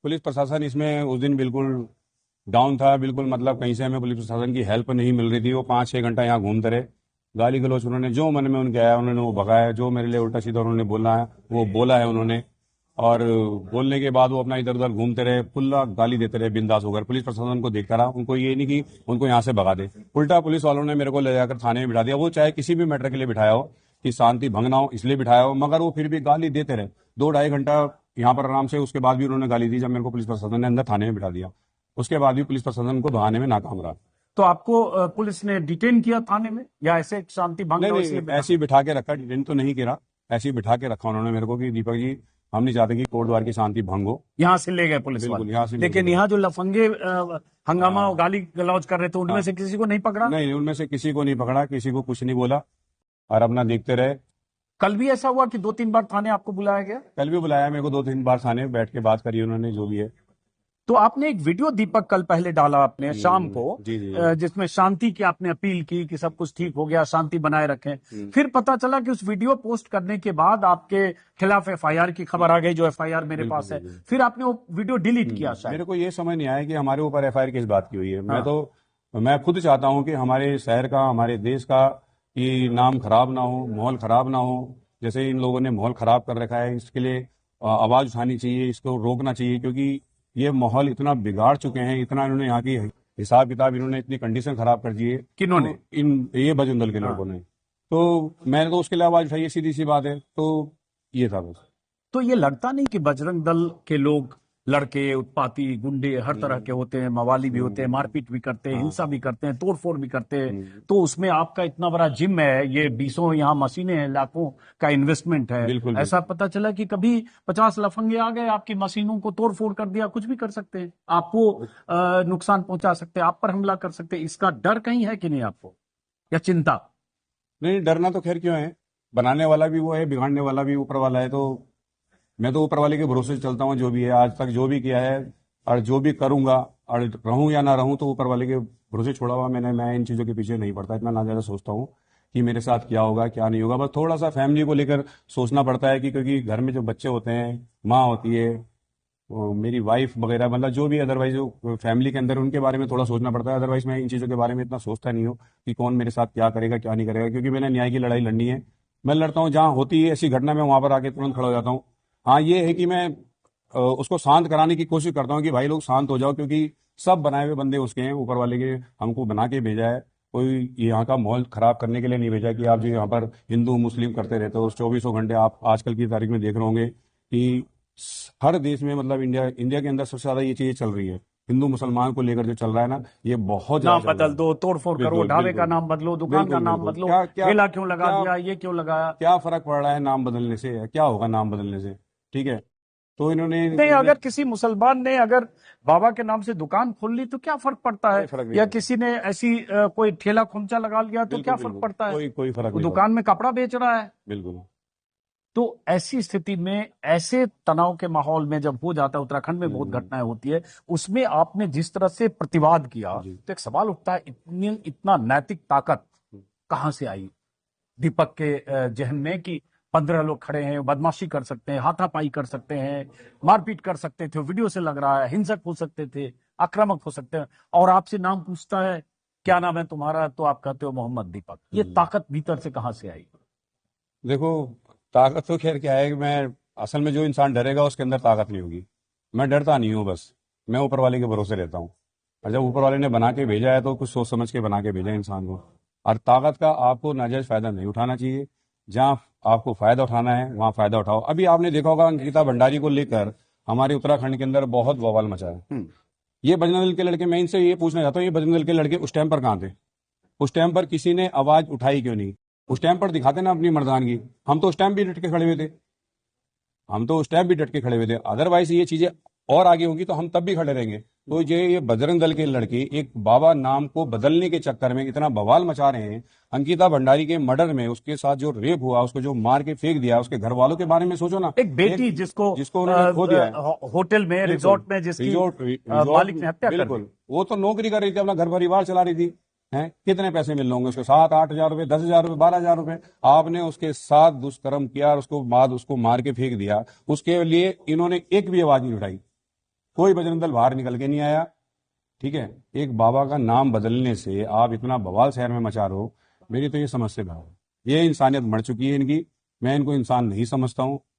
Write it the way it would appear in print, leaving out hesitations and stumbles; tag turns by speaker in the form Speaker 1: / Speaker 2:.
Speaker 1: Police प्रशासन इसमें उस दिन बिल्कुल डाउन था, बिल्कुल मतलब कहीं से हमें पुलिस प्रशासन की हेल्प नहीं मिल रही थी। वो 5-6 घंटा यहाँ घूमते रहे, गाली गलौज उन्होंने जो मन में उनके आया उन्होंने वो भगाया, जो मेरे लिए उल्टा सीधा उन्होंने बोला है वो बोला है उन्होंने। और बोलने के बाद वो अपना इधर उधर घूमते रहे, खुला गाली देते रहे बिंदास होकर। पुलिस प्रशासन को देखता रहा, उनको ये नहीं कि उनको यहाँ से भगा दे। उल्टा पुलिस वालों ने मेरे को ले जाकर थाने में बिठा दिया। वो चाहे किसी भी मैटर के लिए बिठाया हो, कि शांति भंग ना हो इसलिए बिठाया हो, मगर वो फिर भी गाली देते रहे 2-2.5 घंटा यहाँ पर आराम से। उसके बाद भी उन्होंने गाली दी। जब मेरे को पुलिस प्रशासन ने अंदर थाने में बिठा दिया, उसके बाद भी पुलिस प्रशासन को भगाने में नाकाम रहा।
Speaker 2: तो आपको पुलिस ने डिटेन किया थाने में, या ऐसे शांति भंग
Speaker 1: नहीं, ऐसे ही बिठा के रखा, डिटेन तो नहीं किया, ऐसे ही बिठा के रखा उन्होंने मेरे को कि दीपक जी हम नहीं चाहते कि कोर्ट द्वार की शांति भंग हो।
Speaker 2: यहाँ से ले गए पुलिस वाले,
Speaker 1: यहाँ से।
Speaker 2: लेकिन यहाँ जो लफंगे हंगामा और गाली गलौज कर रहे थे उनमें से किसी को नहीं पकड़ा?
Speaker 1: नहीं, उनमें से किसी को नहीं पकड़ा, किसी को कुछ नहीं बोला और अपना देखते रहे।
Speaker 2: कल भी ऐसा हुआ कि 2-3 बार थाने आपको बुलाया गया?
Speaker 1: कल भी बुलाया मेरे को 2-3 बार, थाने बैठ के बात करी उन्होंने जो भी है।
Speaker 2: तो आपने एक वीडियो दीपक कल पहले डाला आपने शाम को, जिसमें शांति की आपने अपील की कि सब कुछ ठीक हो गया, शांति बनाए रखें। फिर पता चला कि उस वीडियो पोस्ट करने के बाद आपके खिलाफ एफआईआर की खबर आ गई, जो एफआईआर मेरे पास है। फिर आपने वो वीडियो डिलीट किया शायद।
Speaker 1: मेरे को ये समझ नहीं आया कि हमारे ऊपर एफआईआर किस बात की हुई है। मैं खुद चाहता हूँ कि हमारे शहर का, हमारे देश का कि नाम खराब ना हो, माहौल खराब ना हो। जैसे इन लोगों ने माहौल खराब कर रखा है, इसके लिए आवाज उठानी चाहिए, इसको रोकना चाहिए। क्योंकि ये माहौल इतना बिगाड़ चुके हैं, इतना इन्होंने यहाँ की हिसाब किताब, इन्होंने इतनी कंडीशन खराब कर दी है।
Speaker 2: किन्होंने?
Speaker 1: तो ये बजरंग दल के लड़कों ने। तो मैंने तो उसके लिए आवाज उठाई, सीधी सी बात है। तो ये था बस।
Speaker 2: तो ये लगता नहीं कि बजरंग दल के लोग, लड़के उत्पाती गुंडे हर तरह के होते हैं, मवाली भी होते हैं, मारपीट भी करते हैं, हिंसा भी करते हैं, तोड़फोड़ भी करते हैं। तो उसमें आपका इतना बड़ा जिम है, ये 20 यहाँ मशीनें हैं, लाखों का इन्वेस्टमेंट है।
Speaker 1: बिल्कुल,
Speaker 2: ऐसा पता चला कि कभी 50 लफंगे आ गए, आपकी मशीनों को तोड़फोड़ कर दिया, कुछ भी कर सकते हैं, आपको नुकसान पहुंचा सकते हैं, आप पर हमला कर सकते हैं। इसका डर कहीं है कि नहीं आपको, या चिंता?
Speaker 1: नहीं, डरना तो खैर क्यों है, बनाने वाला भी वो है, बिगाड़ने वाला भी ऊपर वाला है। तो मैं तो ऊपर वाले के भरोसे से चलता हूँ। जो भी है आज तक जो भी किया है और जो भी करूंगा, और रहूं या ना रहूं, तो ऊपर वाले के भरोसे छोड़ा हुआ मैं इन चीजों के पीछे नहीं पड़ता। इतना ना ज्यादा सोचता हूँ कि मेरे साथ क्या होगा क्या नहीं होगा। बस थोड़ा सा फैमिली को लेकर सोचना पड़ता है कि क्योंकि घर में जो बच्चे होते हैं, माँ होती है, मेरी वाइफ वगैरह, मतलब जो भी अदरवाइज जो फैमिली के अंदर, उनके बारे में थोड़ा सोचना पड़ता है। अदरवाइज मैं इन चीज़ों के बारे में इतना सोचता नहीं हूँ कि कौन मेरे साथ क्या करेगा क्या नहीं करेगा। क्योंकि मैंने न्याय की लड़ाई लड़नी है। मैं लड़ता हूँ, जहाँ होती है ऐसी घटना मैं वहां पर आके तुरंत खड़ा हो जाता हूँ। हाँ, ये है कि मैं उसको शांत कराने की कोशिश करता हूँ कि भाई लोग शांत हो जाओ, क्योंकि सब बनाए हुए बंदे उसके हैं, ऊपर वाले के हमको बना के भेजा है। कोई यहाँ का माहौल खराब करने के लिए नहीं भेजा कि आप जो यहाँ पर हिंदू मुस्लिम करते रहते हो 24 घंटे। आप आजकल की तारीख में देख रहे होंगे कि हर देश में, मतलब इंडिया के अंदर सबसे ज्यादा ये चीजें चल रही है। हिंदू मुसलमान को लेकर जो चल रहा है ना, ये बहुत
Speaker 2: नाम बदल दो, तोड़फोड़ करो, ढाबे का नाम बदलो, दुकान का नाम बदलो, ठेला क्यों लगा दिया, ये क्यों लगाया।
Speaker 1: क्या फर्क पड़ रहा है नाम बदलने से? क्या होगा नाम बदलने से? ठीक है, तो इन्होंने
Speaker 2: नहीं, अगर किसी मुसलमान ने अगर बाबा के नाम से दुकान खोल ली तो क्या फर्क पड़ता है, या किसी ने ऐसी कोई ठेला खुमचा लगा लिया तो क्या फर्क पड़ता है?
Speaker 1: कोई फर्क नहीं।
Speaker 2: दुकान में कपड़ा बेच रहा है।
Speaker 1: बिल्कुल।
Speaker 2: तो ऐसी स्थिति में, ऐसे तनाव के माहौल में जब हो जाता है, उत्तराखंड में बहुत घटनाएं होती है, उसमें आपने जिस तरह से प्रतिवाद किया, तो एक सवाल उठता है, इतना नैतिक ताकत कहां से आई दीपक के जहन में कि 15 लोग खड़े हैं, बदमाशी कर सकते हैं, हाथापाई कर सकते हैं, मारपीट कर सकते थे, वीडियो से लग रहा है हिंसक हो सकते थे, आक्रामक हो सकते हैं, और आपसे नाम पूछता है क्या नाम है तुम्हारा, तो आप कहते हो मोहम्मद दीपक। ये ताकत भीतर से कहां से आई?
Speaker 1: देखो, ताकत तो खैर क्या है कि मैं असल में जो इंसान डरेगा उसके अंदर ताकत नहीं होगी। मैं डरता नहीं हूँ, बस मैं ऊपर वाले के भरोसे रहता हूँ। और जब ऊपर वाले ने बना के भेजा है तो कुछ सोच समझ के बना के भेजा है इंसान को। और ताकत का आपको नाजायज फायदा नहीं उठाना चाहिए। जहाँ आपको फायदा उठाना है वहाँ फायदा उठाओ। अभी आपने देखा होगा अंकिता भंडारी को लेकर हमारे उत्तराखंड के अंदर बहुत बवाल मचा है। ये बजरंग दल के लड़के, मैं इनसे ये पूछना चाहता हूँ, ये बजरंग दल के लड़के उस टाइम पर कहाँ थे? उस टाइम पर किसी ने आवाज उठाई क्यों नहीं? उस टाइम पर दिखाते ना अपनी मर्दानगी। हम तो उस टाइम भी डट के खड़े हुए थे, अदरवाइज ये चीजें और आगे होंगी तो हम तब भी खड़े रहेंगे। तो ये बजरंग दल के लड़के एक बाबा नाम को बदलने के चक्कर में इतना बवाल मचा रहे हैं। अंकिता भंडारी के मर्डर में उसके साथ जो रेप हुआ, उसको जो मार के फेंक दिया, उसके घर वालों के बारे में सोचो ना।
Speaker 2: एक बेटी जिसको
Speaker 1: उन्होंने खो दिया है,
Speaker 2: होटल में, रिजॉर्ट में, जिसकी मालिक ने हत्या कर दी।
Speaker 1: वो तो नौकरी कर रही थी, अपना घर परिवार चला रही थी। हैं, कितने पैसे मिल रहे होंगे उसको? 7-8 हजार रुपए, 10 हजार रुपए, 12 हजार रुपए। आपने उसके साथ दुष्कर्म किया और उसको मार के फेंक दिया। उसके लिए इन्होंने एक भी आवाज नहीं उठाई। कोई बजरंग दल बाहर निकल के नहीं आया। ठीक है, एक बाबा का नाम बदलने से आप इतना बवाल शहर में मचा रहे हो, मेरी तो ये समझ से बाहर है। ये इंसानियत मर चुकी है इनकी, मैं इनको इंसान नहीं समझता हूँ।